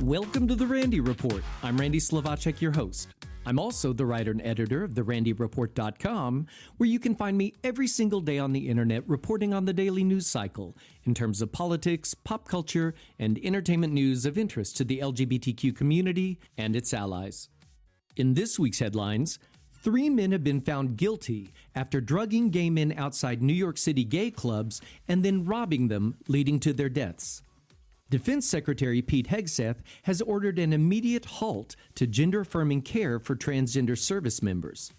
Welcome to the Randy Report. I'm Randy Slovacek, your host. I'm also the writer and editor of therandyreport.com, where you can find me every single day on the internet reporting on the daily news cycle in terms of politics, pop culture, and entertainment news of interest to the LGBTQ community and its allies. In this week's headlines, 3 men have been found guilty after drugging gay men outside New York City gay clubs and then robbing them, leading to their deaths. Defense Secretary Pete Hegseth has ordered an immediate halt to gender-affirming care for transgender service members.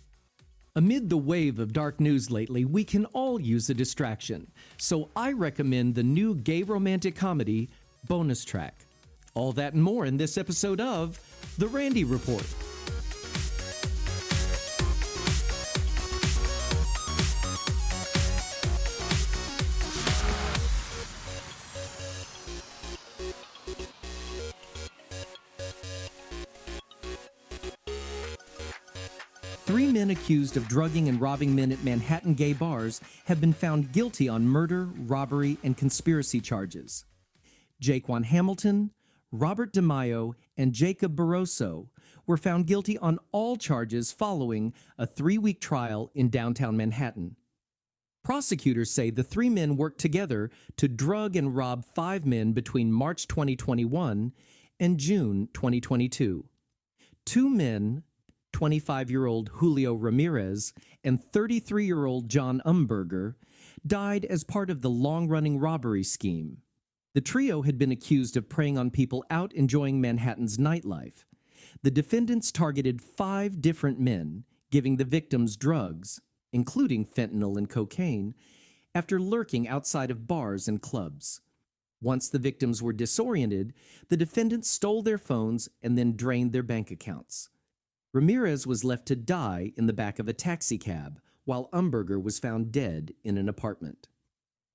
Amid the wave of dark news lately, we can all use a distraction, so I recommend the new gay romantic comedy, Bonus Track. All that and more in this episode of The Randy Report. Three men accused of drugging and robbing men at Manhattan gay bars have been found guilty on murder, robbery, and conspiracy charges. Jaquan Hamilton, Robert DeMaio, and Jacob Barroso were found guilty on all charges following a 3-week trial in downtown Manhattan. Prosecutors say the 3 men worked together to drug and rob 5 men between March 2021 and June 2022. 2 men, 25-year-old Julio Ramirez and 33-year-old John Umberger, died as part of the long-running robbery scheme. The trio had been accused of preying on people out enjoying Manhattan's nightlife. The defendants targeted 5 different men, giving the victims drugs, including fentanyl and cocaine, after lurking outside of bars and clubs. Once the victims were disoriented, the defendants stole their phones and then drained their bank accounts. Ramirez was left to die in the back of a taxicab, while Umberger was found dead in an apartment.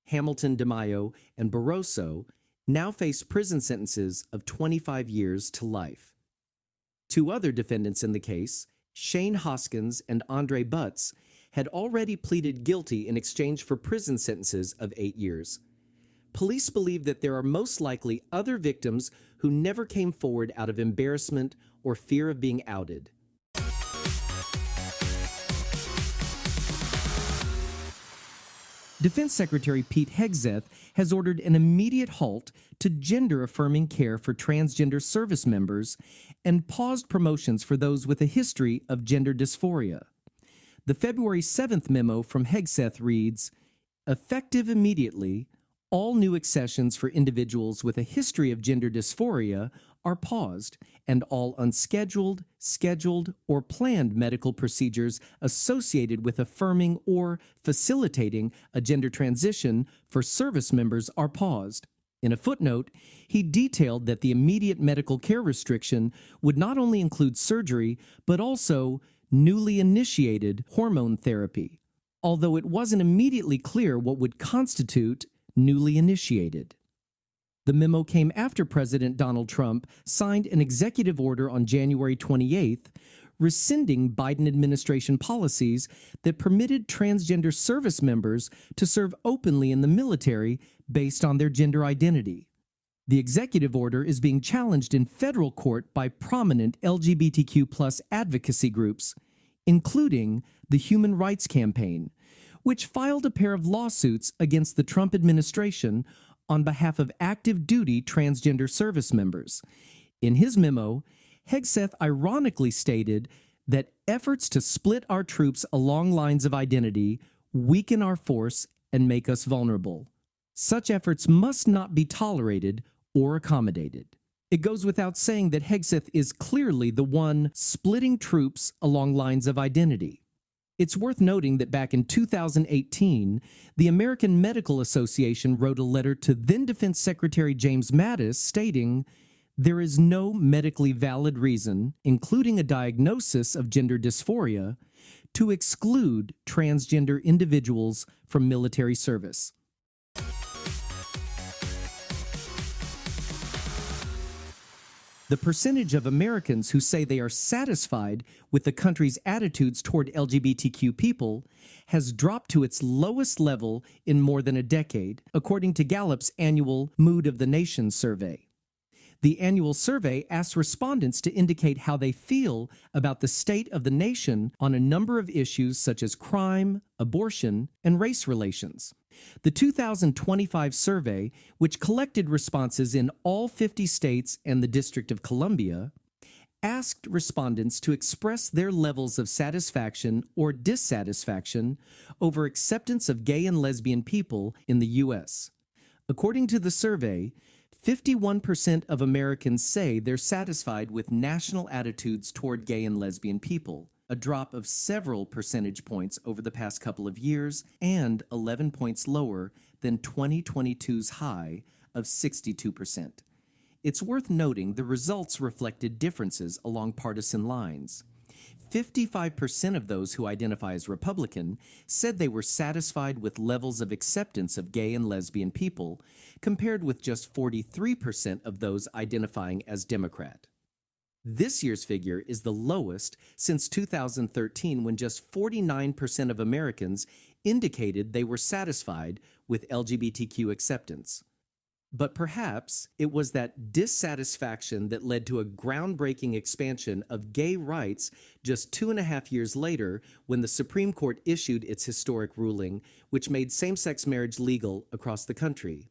Hamilton, DeMaio, and Barroso now face prison sentences of 25 years to life. 2 other defendants in the case, Shane Hoskins and Andre Butts, had already pleaded guilty in exchange for prison sentences of 8 years. Police believe that there are most likely other victims who never came forward out of embarrassment or fear of being outed. Defense Secretary Pete Hegseth has ordered an immediate halt to gender-affirming care for transgender service members and paused promotions for those with a history of gender dysphoria. The February 7th memo from Hegseth reads, "Effective immediately, all new accessions for individuals with a history of gender dysphoria are paused, and all unscheduled, scheduled, or planned medical procedures associated with affirming or facilitating a gender transition for service members are paused." In a footnote, he detailed that the immediate medical care restriction would not only include surgery, but also newly initiated hormone therapy, although it wasn't immediately clear what would constitute newly initiated. The memo came after President Donald Trump signed an executive order on January 28th, rescinding Biden administration policies that permitted transgender service members to serve openly in the military based on their gender identity. The executive order is being challenged in federal court by prominent LGBTQ+ advocacy groups, including the Human Rights Campaign, which filed a pair of lawsuits against the Trump administration on behalf of active duty transgender service members. In his memo, Hegseth ironically stated that efforts to split our troops along lines of identity weaken our force and make us vulnerable. Such efforts must not be tolerated or accommodated. It goes without saying that Hegseth is clearly the one splitting troops along lines of identity. It's worth noting that back in 2018, the American Medical Association wrote a letter to then Defense Secretary James Mattis stating, "There is no medically valid reason, including a diagnosis of gender dysphoria, to exclude transgender individuals from military service." The percentage of Americans who say they are satisfied with the country's attitudes toward LGBTQ people has dropped to its lowest level in more than a decade, according to Gallup's annual Mood of the Nation survey. The annual survey asks respondents to indicate how they feel about the state of the nation on a number of issues such as crime, abortion, and race relations. The 2025 survey, which collected responses in all 50 states and the District of Columbia, asked respondents to express their levels of satisfaction or dissatisfaction over acceptance of gay and lesbian people in the U.S. According to the survey, 51% of Americans say they're satisfied with national attitudes toward gay and lesbian people, a drop of several percentage points over the past couple of years and 11 points lower than 2022's high of 62%. It's worth noting the results reflected differences along partisan lines. 55% of those who identify as Republican said they were satisfied with levels of acceptance of gay and lesbian people, compared with just 43% of those identifying as Democrat. This year's figure is the lowest since 2013, when just 49% of Americans indicated they were satisfied with LGBTQ acceptance. But perhaps it was that dissatisfaction that led to a groundbreaking expansion of gay rights just 2.5 years later, when the Supreme Court issued its historic ruling, which made same-sex marriage legal across the country.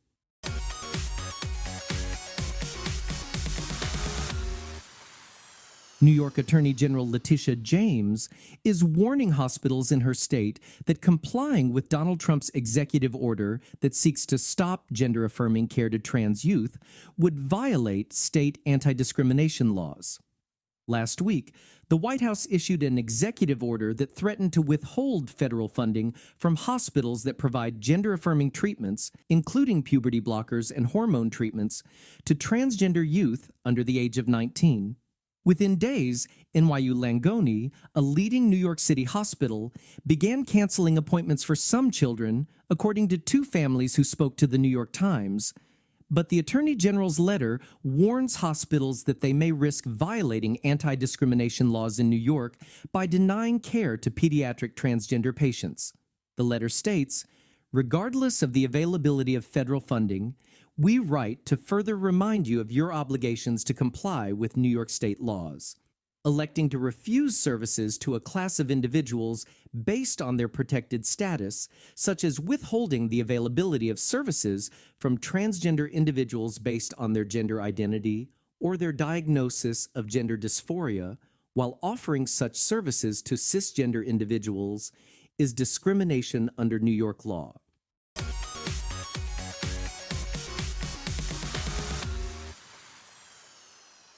New York Attorney General Letitia James is warning hospitals in her state that complying with Donald Trump's executive order that seeks to stop gender-affirming care to trans youth would violate state anti-discrimination laws. Last week, the White House issued an executive order that threatened to withhold federal funding from hospitals that provide gender-affirming treatments, including puberty blockers and hormone treatments, to transgender youth under the age of 19. Within days, NYU Langone, a leading New York City hospital, began canceling appointments for some children, according to 2 families who spoke to the New York Times. But the Attorney General's letter warns hospitals that they may risk violating anti-discrimination laws in New York by denying care to pediatric transgender patients. The letter states, "Regardless of the availability of federal funding, we write to further remind you of your obligations to comply with New York state laws. Electing to refuse services to a class of individuals based on their protected status, such as withholding the availability of services from transgender individuals based on their gender identity or their diagnosis of gender dysphoria, while offering such services to cisgender individuals, is discrimination under New York law."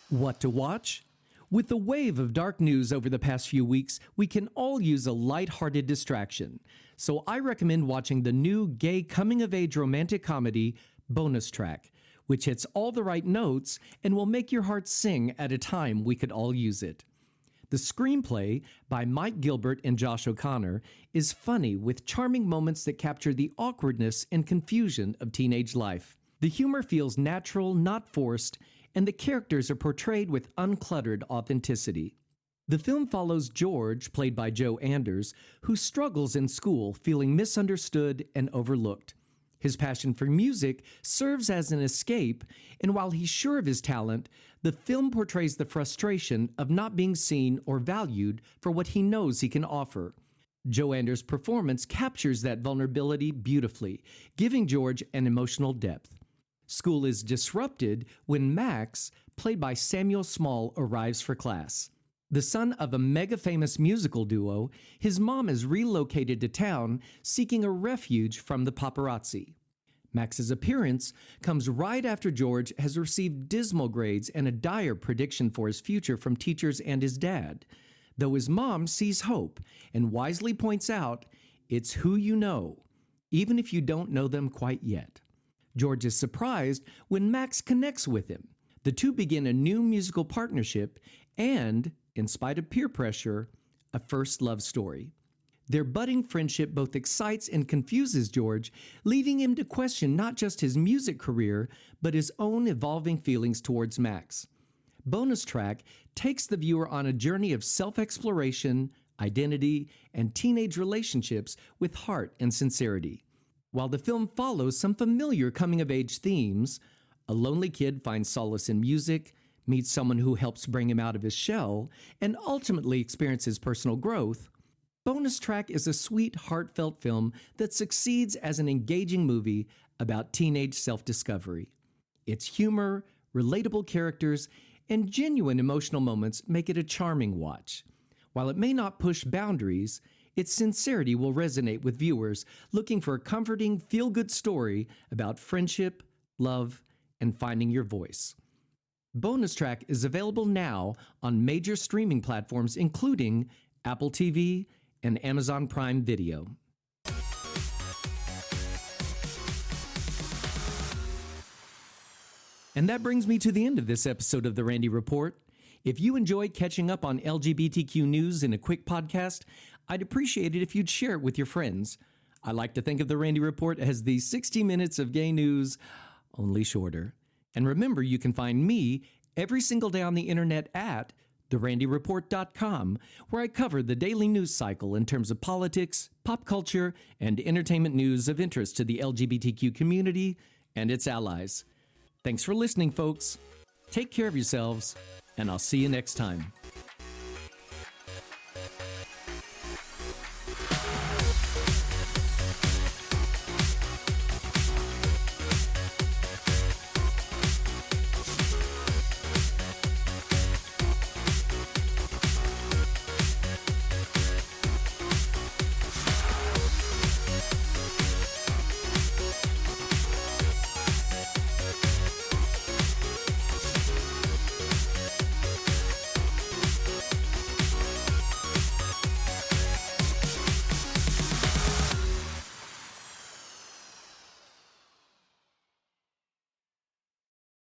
What to watch? With the wave of dark news over the past few weeks, we can all use a light-hearted distraction. So I recommend watching the new gay coming-of-age romantic comedy, Bonus Track, which hits all the right notes and will make your heart sing at a time we could all use it. The screenplay, by Mike Gilbert and Josh O'Connor, is funny with charming moments that capture the awkwardness and confusion of teenage life. The humor feels natural, not forced, and the characters are portrayed with uncluttered authenticity. The film follows George, played by Joe Anders, who struggles in school, feeling misunderstood and overlooked. His passion for music serves as an escape, and while he's sure of his talent, the film portrays the frustration of not being seen or valued for what he knows he can offer. Joe Anders' performance captures that vulnerability beautifully, giving George an emotional depth. School is disrupted when Max, played by Samuel Small, arrives for class. The son of a mega-famous musical duo, his mom is relocated to town, seeking a refuge from the paparazzi. Max's appearance comes right after George has received dismal grades and a dire prediction for his future from teachers and his dad, though his mom sees hope and wisely points out, "It's who you know, even if you don't know them quite yet." George is surprised when Max connects with him. The two begin a new musical partnership and, in spite of peer pressure, a first love story. Their budding friendship both excites and confuses George, leading him to question not just his music career, but his own evolving feelings towards Max. Bonus Track takes the viewer on a journey of self-exploration, identity, and teenage relationships with heart and sincerity. While the film follows some familiar coming-of-age themes, A lonely kid finds solace in music, meets someone who helps bring him out of his shell, and ultimately experiences personal growth. Bonus Track is a sweet, heartfelt film that succeeds as an engaging movie about teenage self-discovery. Its humor, relatable characters, and genuine emotional moments make it a charming watch. While it may not push boundaries, its sincerity will resonate with viewers looking for a comforting, feel-good story about friendship, love, and finding your voice. Bonus Track is available now on major streaming platforms including Apple TV and Amazon Prime Video. And that brings me to the end of this episode of The Randy Report. If you enjoy catching up on LGBTQ news in a quick podcast, I'd appreciate it if you'd share it with your friends. I like to think of The Randy Report as the 60 minutes of gay news, only shorter. And remember, you can find me every single day on the internet at therandyreport.com, where I cover the daily news cycle in terms of politics, pop culture, and entertainment news of interest to the LGBTQ community and its allies. Thanks for listening, folks. Take care of yourselves, and I'll see you next time.